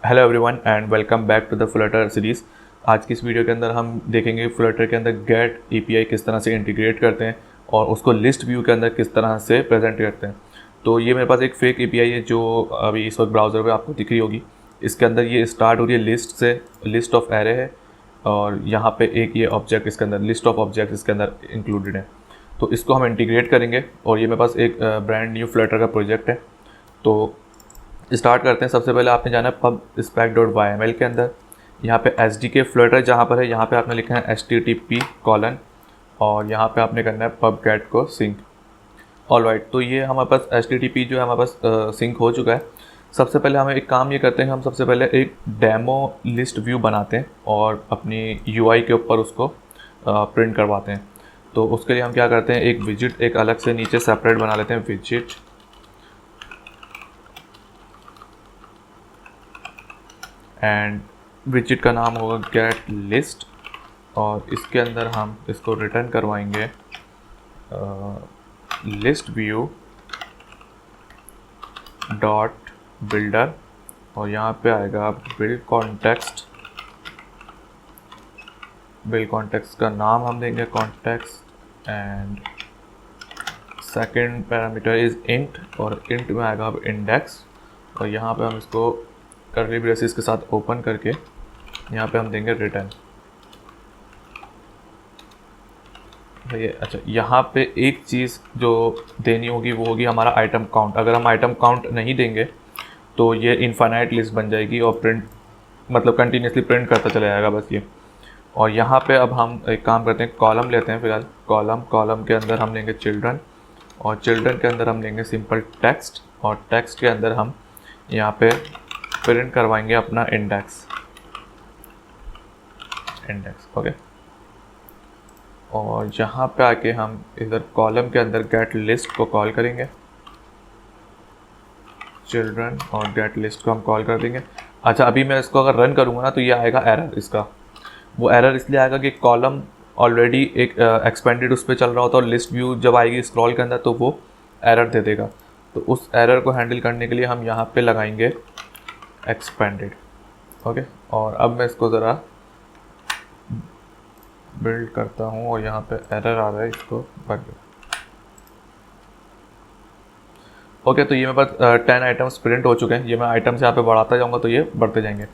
Hello everyone and welcome back to the Flutter series. आज की इस वीडियो के अंदर हम देखेंगे फ्लटर के अंदर गेट एपीआई किस तरह से इंटीग्रेट करते हैं और उसको लिस्ट व्यू के अंदर किस तरह से प्रेजेंट करते हैं। तो ये मेरे पास एक फेक एपीआई है जो अभी इस वक्त ब्राउज़र पे आपको दिख रही होगी। इसके अंदर ये स्टार्ट हो रही है लिस्ट से, लिस्ट ऑफ एरे है और यहाँ पे एक ये ऑब्जेक्ट इसके अंदर लिस्ट ऑफ ऑब्जेक्ट इसके अंदर इंक्लूडेड है। तो इसको हम इंटीग्रेट करेंगे और ये मेरे पास एक ब्रांड न्यू फ्लटर का प्रोजेक्ट है। तो स्टार्ट करते हैं। सबसे पहले आपने जाना है pubspec dot Y M L के अंदर। यहाँ पे एस डी के फ्लटर जहाँ पर है यहाँ पे आपने लिखा है H T T P colon और यहाँ पे आपने करना है पब गेट को सिंक। ऑल राइट, तो ये हमारे पास एच टी टी पी जो है हमारे पास सिंक हो चुका है। सबसे पहले हमें एक काम ये करते हैं, हम सबसे पहले एक डेमो लिस्ट व्यू बनाते हैं और अपनी यू आई के ऊपर उसको प्रिंट करवाते हैं। तो उसके लिए हम क्या करते हैं, एक विजिट एक अलग से नीचे सेपरेट बना लेते हैं, विजिट एंड विजिट का नाम होगा गेट लिस्ट और इसके अंदर हम इसको रिटर्न करवाएंगे लिस्ट व्यू डॉट बिल्डर और यहाँ पे आएगा बिल्ड कॉन्टेक्स्ट का नाम हम देंगे context and second parameter is int और इंट में आएगा अब इंडेक्स और यहाँ पे हम इसको कर्ली ब्रेसेस के साथ ओपन करके यहाँ पे हम देंगे रिटर्न। ये अच्छा, यहाँ पे एक चीज़ जो देनी होगी वो होगी हमारा आइटम काउंट। अगर हम आइटम काउंट नहीं देंगे तो ये इनफाइनाइट लिस्ट बन जाएगी और प्रिंट मतलब कंटिन्यूसली प्रिंट करता चला जाएगा बस ये। और यहाँ पे अब हम एक काम करते हैं, कॉलम लेते हैं फिलहाल। कॉलम के अंदर हम लेंगे चिल्ड्रन और चिल्ड्रन के अंदर हम लेंगे सिंपल टेक्स्ट और टेक्स्ट के अंदर हम यहाँ पे प्रिंट करवाएंगे अपना इंडेक्स। ओके, और यहाँ पे आके हम इधर कॉलम के अंदर गेट लिस्ट को कॉल करेंगे, चिल्ड्रन और गेट लिस्ट को हम कॉल कर देंगे। अच्छा, अभी मैं इसको अगर रन करूँगा ना तो ये आएगा एरर। इसका वो एरर इसलिए आएगा कि कॉलम ऑलरेडी एक एक्सपेंडेड उस पर चल रहा होता है और लिस्ट व्यू जब आएगी स्क्रॉल के अंदर तो वो एरर दे देगा। तो उस एरर को हैंडल करने के लिए हम यहाँ पे लगाएंगे एक्सपेंडेड। ओके, और अब मैं इसको ज़रा बिल्ड करता हूँ और यहाँ पे एरर आ रहा है, इसको भर दो। ओके, तो ये मेरे पास 10 आइटम्स प्रिंट हो चुके हैं। ये मैं आइटम्स यहाँ पे बढ़ाता जाऊँगा तो ये बढ़ते जाएंगे।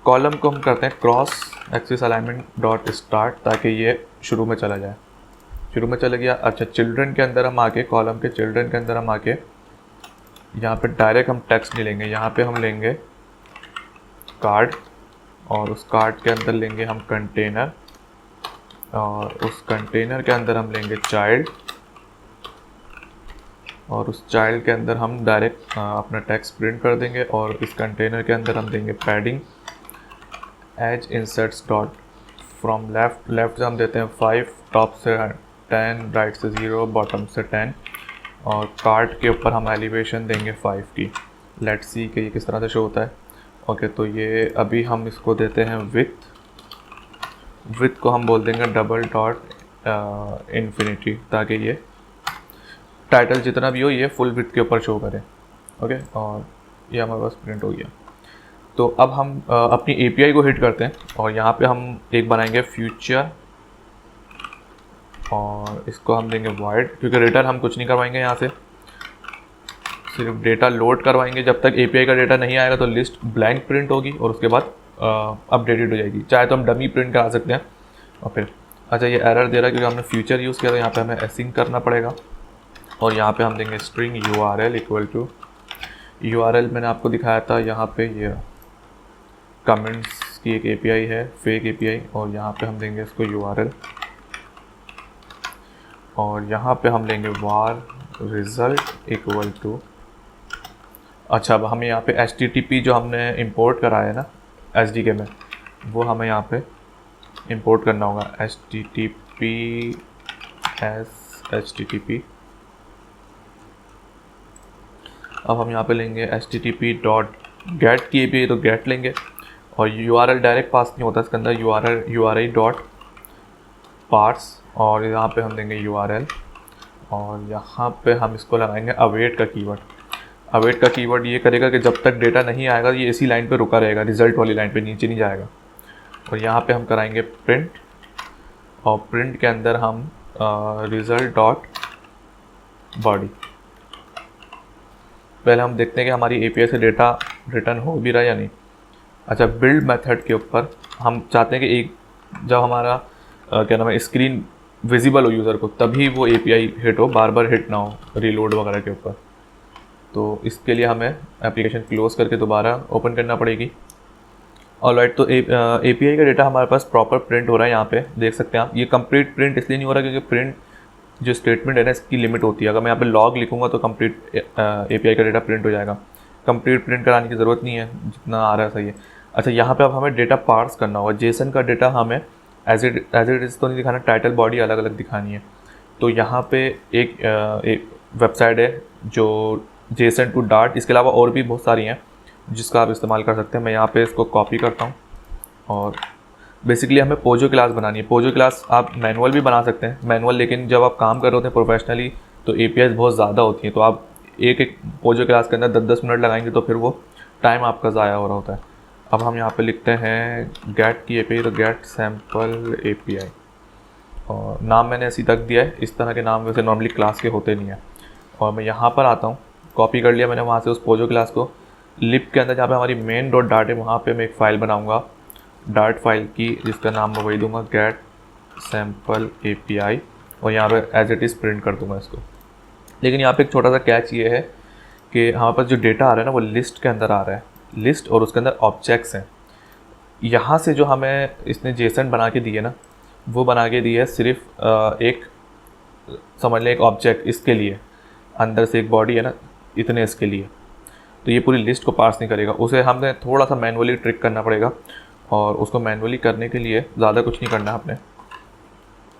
कॉलम को हम करते हैं cross axis alignment dot start ताकि ये शुरू में चला जाए। शुरू में चला गया। अच्छा, चिल्ड्रन के अंदर हम आके कॉलम के चिल्ड्रन के अंदर हम आके यहाँ पे डायरेक्ट हम टेक्स्ट नहीं लेंगे, यहाँ पे हम लेंगे कार्ड और उस कार्ड के अंदर लेंगे हम कंटेनर और उस कंटेनर के अंदर हम लेंगे चाइल्ड और उस चाइल्ड के अंदर हम डायरेक्ट अपना टेक्स्ट प्रिंट कर देंगे और इस कंटेनर के अंदर हम देंगे padding edge insets dot from left से हम देते हैं 5, टॉप से 10, राइट से 0, बॉटम से 10 और कार्ड के ऊपर हम एलिवेशन देंगे 5 की। लेट्स सी कि ये किस तरह से शो होता है। ओके, तो ये अभी हम इसको देते हैं विथ को हम बोल देंगे डबल डॉट इन्फिनिटी ताकि ये टाइटल जितना भी हो ये फुल विथ के ऊपर शो करे। ओके, और ये हमारे पास प्रिंट हो गया। तो अब हम अपनी एपीआई को हिट करते हैं और यहाँ पे हम एक बनाएंगे फ्यूचर और इसको हम देंगे वाइड, क्योंकि रिटर्न हम कुछ नहीं करवाएंगे, यहाँ से सिर्फ डेटा लोड करवाएंगे। जब तक एपीआई का डेटा नहीं आएगा तो लिस्ट ब्लैंक प्रिंट होगी और उसके बाद अपडेटेड हो जाएगी। चाहे तो हम डमी प्रिंट करा सकते हैं। और फिर अच्छा, ये एरर दे रहा है क्योंकि हमने फ्यूचर यूज़ किया, तो यहाँ पे हमें एसिंक करना पड़ेगा और यहाँ पे हम देंगे string URL equal to URL। मैंने आपको दिखाया था यहाँ पे ये कमेंट्स की एक एपीआई है, फेक एपीआई, और यहाँ पे हम देंगे इसको URL और यहाँ पे हम लेंगे var result इक्वल टू। अच्छा, अब हमें यहाँ पे HTTP जो हमने इंपोर्ट कराया है ना SDK में, वो हमें यहाँ पे इंपोर्ट करना होगा HTTP। अब हम यहाँ पे लेंगे HTTP डॉट गेट की API, तो गेट लेंगे और URL डायरेक्ट पास नहीं होता इसके अंदर, URI डॉट पार्स और यहाँ पे हम देंगे URL और यहाँ पे हम इसको लगाएंगे अवेट का कीवर्ड। अवेट का कीवर्ड ये करेगा कि जब तक डेटा नहीं आएगा ये इसी लाइन पे रुका रहेगा, रिजल्ट वाली लाइन पे, नीचे नहीं जाएगा। और यहाँ पे हम कराएंगे प्रिंट, और प्रिंट के अंदर हम रिजल्ट डॉट बॉडी। पहले हम देखते हैं कि हमारी एपीआई से डेटा रिटर्न हो भी रहा है या नहीं। अच्छा, बिल्ड मेथड के ऊपर हम चाहते हैं कि एक जब हमारा क्या नाम है स्क्रीन विजिबल हो यूज़र को, तभी वो एपीआई हिट हो, बार बार हिट ना हो रीलोड वगैरह के ऊपर। तो इसके लिए हमें एप्लीकेशन क्लोज करके दोबारा ओपन करना पड़ेगी। ऑलराइट, तो एपीआई का डेटा हमारे पास प्रॉपर प्रिंट हो रहा है। यहाँ पे देख सकते हैं आप, ये कंप्लीट प्रिंट इसलिए नहीं हो रहा क्योंकि प्रिंट जो स्टेटमेंट है ना इसकी लिमिट होती है। अगर मैं यहाँ पे लॉग लिखूँगा तो कंप्लीट एपीआई का डेटा प्रिंट हो जाएगा। कंप्लीट प्रिंट कराने की ज़रूरत नहीं है, जितना आ रहा है सही है। अच्छा, यहाँ पे अब हमें डेटा पार्स करना होगा। जेसन का डेटा हमें एज इट इज़ तो नहीं दिखाना, टाइटल बॉडी अलग अलग दिखानी है। तो यहाँ पे एक वेबसाइट है जो जेसन टू डार्ट, इसके अलावा और भी बहुत सारी हैं जिसका आप इस्तेमाल कर सकते हैं। मैं यहाँ पे इसको कॉपी करता हूँ और बेसिकली हमें पोजो क्लास बनानी है। पोजो क्लास आप मैनुअल भी बना सकते हैं, मैनुअल, लेकिन जब आप काम कर रहे होते हैं प्रोफेशनली तो एपीआई बहुत ज़्यादा होती हैं, तो आप एक पोजो क्लास के अंदर 10-10 मिनट लगाएंगे तो फिर वो टाइम आपका ज़ाया हो रहा होता है। अब हम यहाँ पे लिखते हैं गेट की एपीआई, तो गेट सैम्पल एपीआई, और नाम मैंने ऐसी तक दिया है। इस तरह के नाम वैसे नॉर्मली क्लास के होते नहीं हैं। और मैं यहाँ पर आता हूँ, कॉपी कर लिया मैंने वहाँ से उस पोजो क्लास को। लिप के अंदर जहाँ पे हमारी मेन डॉट डार्ट है वहाँ पे मैं एक फ़ाइल बनाऊँगा डार्ट फाइल की, जिसका नाम मैं वही दूंगा गेट सैम्पल एपीआई, और यहाँ पे एज इट इज़ प्रिंट कर दूंगा इसको। लेकिन यहाँ पे एक छोटा सा कैच ये है कि हमारे पास जो डेटा आ रहा है ना वो लिस्ट के अंदर आ रहा है, लिस्ट, और उसके अंदर ऑब्जेक्ट्स हैं। यहाँ से जो हमें इसने जेसन बना के दी है ना, वो बना के दी है सिर्फ एक, समझ लें एक ऑब्जेक्ट इसके लिए, अंदर से एक बॉडी है ना, इतने इसके लिए। तो ये पूरी लिस्ट को पार्स नहीं करेगा, उसे हमें थोड़ा सा मैनुअली ट्रिक करना पड़ेगा। और उसको मैनुअली करने के लिए ज़्यादा कुछ नहीं करना आपने।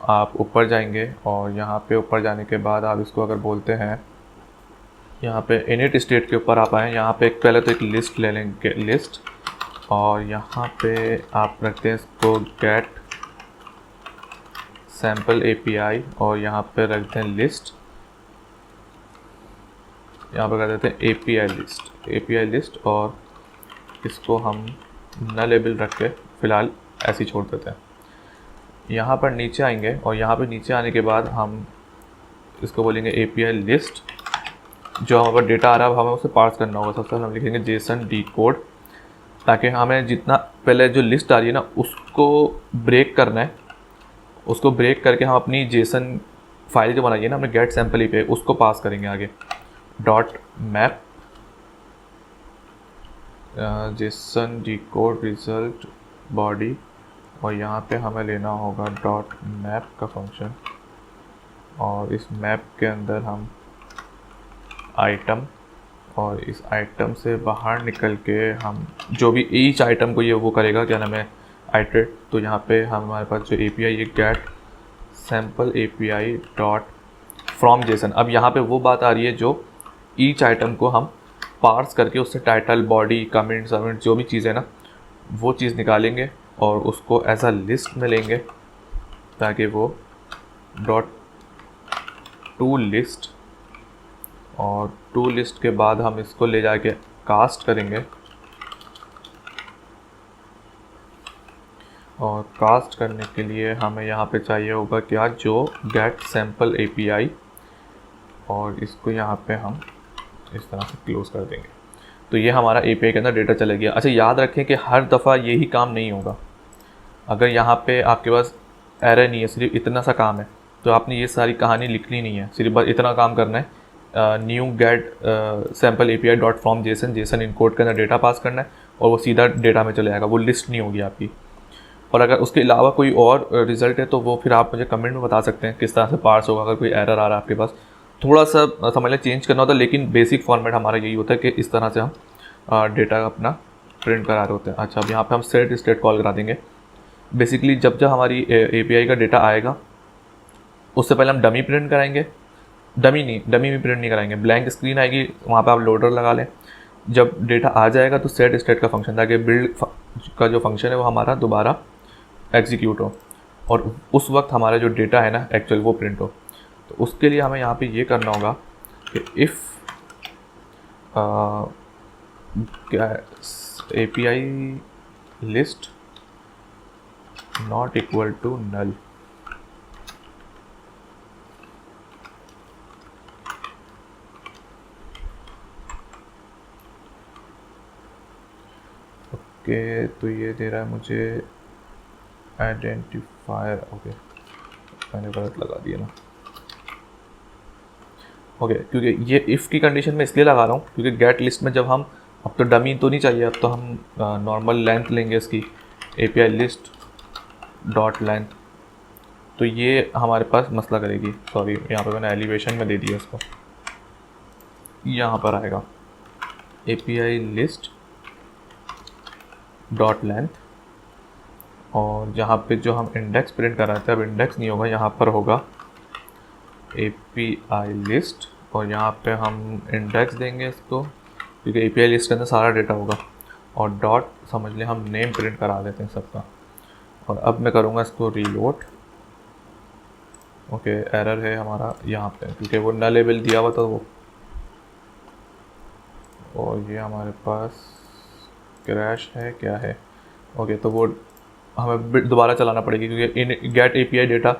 आप ऊपर जाएंगे और यहाँ पे ऊपर जाने के बाद आप इसको अगर बोलते हैं, यहाँ पे इनिट स्टेट के ऊपर आप आएँ, यहाँ पे पहले तो एक लिस्ट ले लेंगे, लिस्ट, और यहाँ पे आप रखते हैं इसको गेट सैम्पल एपीआई, और यहाँ पे रखते हैं लिस्ट, यहाँ पर कर देते हैं एपीआई लिस्ट, और इसको हम न लेबल रख के फ़िलहाल ऐसे ही छोड़ देते हैं। यहाँ पर नीचे आएंगे और यहाँ पे नीचे आने के बाद हम इसको बोलेंगे एपीआई लिस्ट। जो हमारे पास डेटा आ रहा है हमें उसे पार्स करना होगा। सबसे पहले हम लिखेंगे जेसन डिकोड, ताकि हमें जितना पहले जो लिस्ट आ रही है ना उसको ब्रेक करना है। उसको ब्रेक करके हम अपनी जेसन फाइल जो बनाई है ना हमने गेट सैम्पल एपीआई, उसको पास करेंगे आगे dot map Jason decode result body, और यहाँ पे हमें लेना होगा डॉट मैप का फंक्शन, और इस मैप के अंदर हम आइटम, और इस आइटम से बाहर निकल के हम जो भी ईच आइटम को ये वो करेगा, क्या नाम है, आइटरेट। तो यहाँ पे हमारे पास जो एपीआई ये get sample API dot from JSON. अब यहाँ पे वो बात आ रही है जो ईच आइटम को हम पार्स करके उससे टाइटल बॉडी कमेंट सबमिट जो भी चीज़ है ना वो चीज़ निकालेंगे और उसको एज अ लिस्ट में लेंगे, ताकि वो डॉट टू लिस्ट, और टू लिस्ट के बाद हम इसको ले जाके कास्ट करेंगे, और कास्ट करने के लिए हमें यहाँ पे चाहिए होगा क्या, जो गेट सैम्पल एपीआई, और इसको यहाँ पे हम इस तरह से क्लोज कर देंगे। तो ये हमारा एपीआई के अंदर डेटा चला गया। अच्छा, याद रखें कि हर दफ़ा यही काम नहीं होगा। अगर यहाँ पे आपके पास एरर नहीं है, सिर्फ इतना सा काम है, तो आपने ये सारी कहानी लिखनी नहीं है, सिर्फ बस इतना काम करना है। New get sample API dot from JSON encode के अंदर डेटा पास करना है, और वो सीधा डेटा में चले जाएगा, वो लिस्ट नहीं होगी आपकी। और अगर उसके अलावा कोई और रिज़ल्ट है तो वो फिर आप मुझे कमेंट में बता सकते हैं किस तरह से पार्स होगा। अगर कोई एरर आ रहा है आपके पास, थोड़ा सा समझ लें चेंज करना होता है, लेकिन बेसिक फॉर्मेट हमारा यही होता है कि इस तरह से हम डेटा अपना प्रिंट करा रहे होते हैं। अच्छा, अब यहाँ पे हम सेट स्टेट कॉल करा देंगे। बेसिकली जब जब हमारी एपीआई का डेटा आएगा उससे पहले हम डमी प्रिंट कराएंगे, डमी भी प्रिंट नहीं कराएंगे, ब्लैंक स्क्रीन आएगी, वहाँ पे आप लोडर लगा लें। जब डेटा आ जाएगा तो सेट स्टेट का फंक्शन, ताकि बिल्ड का जो फंक्शन है वो हमारा दोबारा एग्जीक्यूट हो, और उस वक्त हमारा जो डेटा है ना एक्चुअल वो प्रिंट हो। तो उसके लिए हमें यहाँ पे ये करना होगा कि इफ़ क्या API list not equal to null. Okay, तो ये दे रहा है मुझे आइडेंटिफायर। ओके, मैंने गलत लगा दिया ना। ओके, क्योंकि ये इफ़ की कंडीशन में इसलिए लगा रहा हूँ क्योंकि गेट लिस्ट में जब हम, अब तो डमी तो नहीं चाहिए, अब तो हम नॉर्मल लेंथ लेंगे इसकी, API लिस्ट डॉट लेंथ। तो ये हमारे पास मसला करेगी। सॉरी, यहाँ पे मैंने एलिवेशन में दे दिया इसको। यहाँ पर आएगा API लिस्ट डॉट लेंथ, और यहाँ पे जो हम इंडेक्स प्रिंट कर रहे थे, अब इंडेक्स नहीं होगा, यहाँ पर होगा API लिस्ट, और यहाँ पे हम इंडेक्स देंगे इसको क्योंकि API लिस्ट के अंदर सारा डेटा होगा, और डॉट समझ लें हम नेम प्रिंट करा देते हैं सबका। और अब मैं करूँगा इसको रीलोड। ओके, एरर है हमारा यहाँ पे क्योंकि वो नल लेबल दिया हुआ था वो, और ये हमारे पास क्रैश है, क्या है। ओके, तो वो हमें दोबारा चलाना पड़ेगी क्योंकि इन गेट API डेटा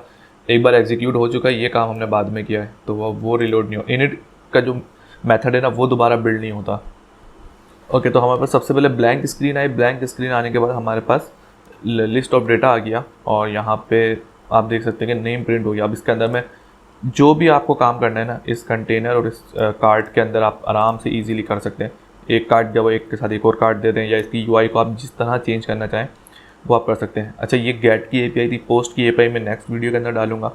एक बार एग्जीक्यूट हो चुका है, ये काम हमने बाद में किया है, तो वो रिलोड नहीं हो, इनिट का जो मेथड है ना वो दोबारा बिल्ड नहीं होता। ओके, तो हमारे पास सबसे पहले blank screen I. Blank screen आने के बाद हमारे पास लिस्ट ऑफ डेटा आ गया, और यहाँ पे आप देख सकते हैं कि नेम प्रिंट हो गया। अब इसके अंदर में जो भी आपको काम करना है ना, इस कंटेनर और इस कार्ड के अंदर आप आराम से ईजीली कर सकते हैं। एक कार्ड जब एक के साथ एक और कार्ड दे दें, या इसकी UI को आप जिस तरह चेंज करना चाहें वो आप कर सकते हैं। अच्छा, ये गेट की API थी, पोस्ट की API मैं नेक्स्ट वीडियो के अंदर डालूंगा।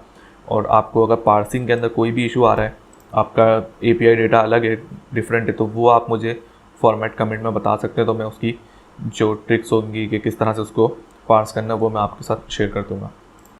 और आपको अगर पार्सिंग के अंदर कोई भी इशू आ रहा है, आपका API डेटा अलग है, डिफरेंट है, तो वो आप मुझे फॉर्मेट कमेंट में बता सकते हैं, तो मैं उसकी जो ट्रिक्स होंगी कि किस तरह से उसको पार्स करना है वो मैं आपके साथ शेयर कर दूँगा।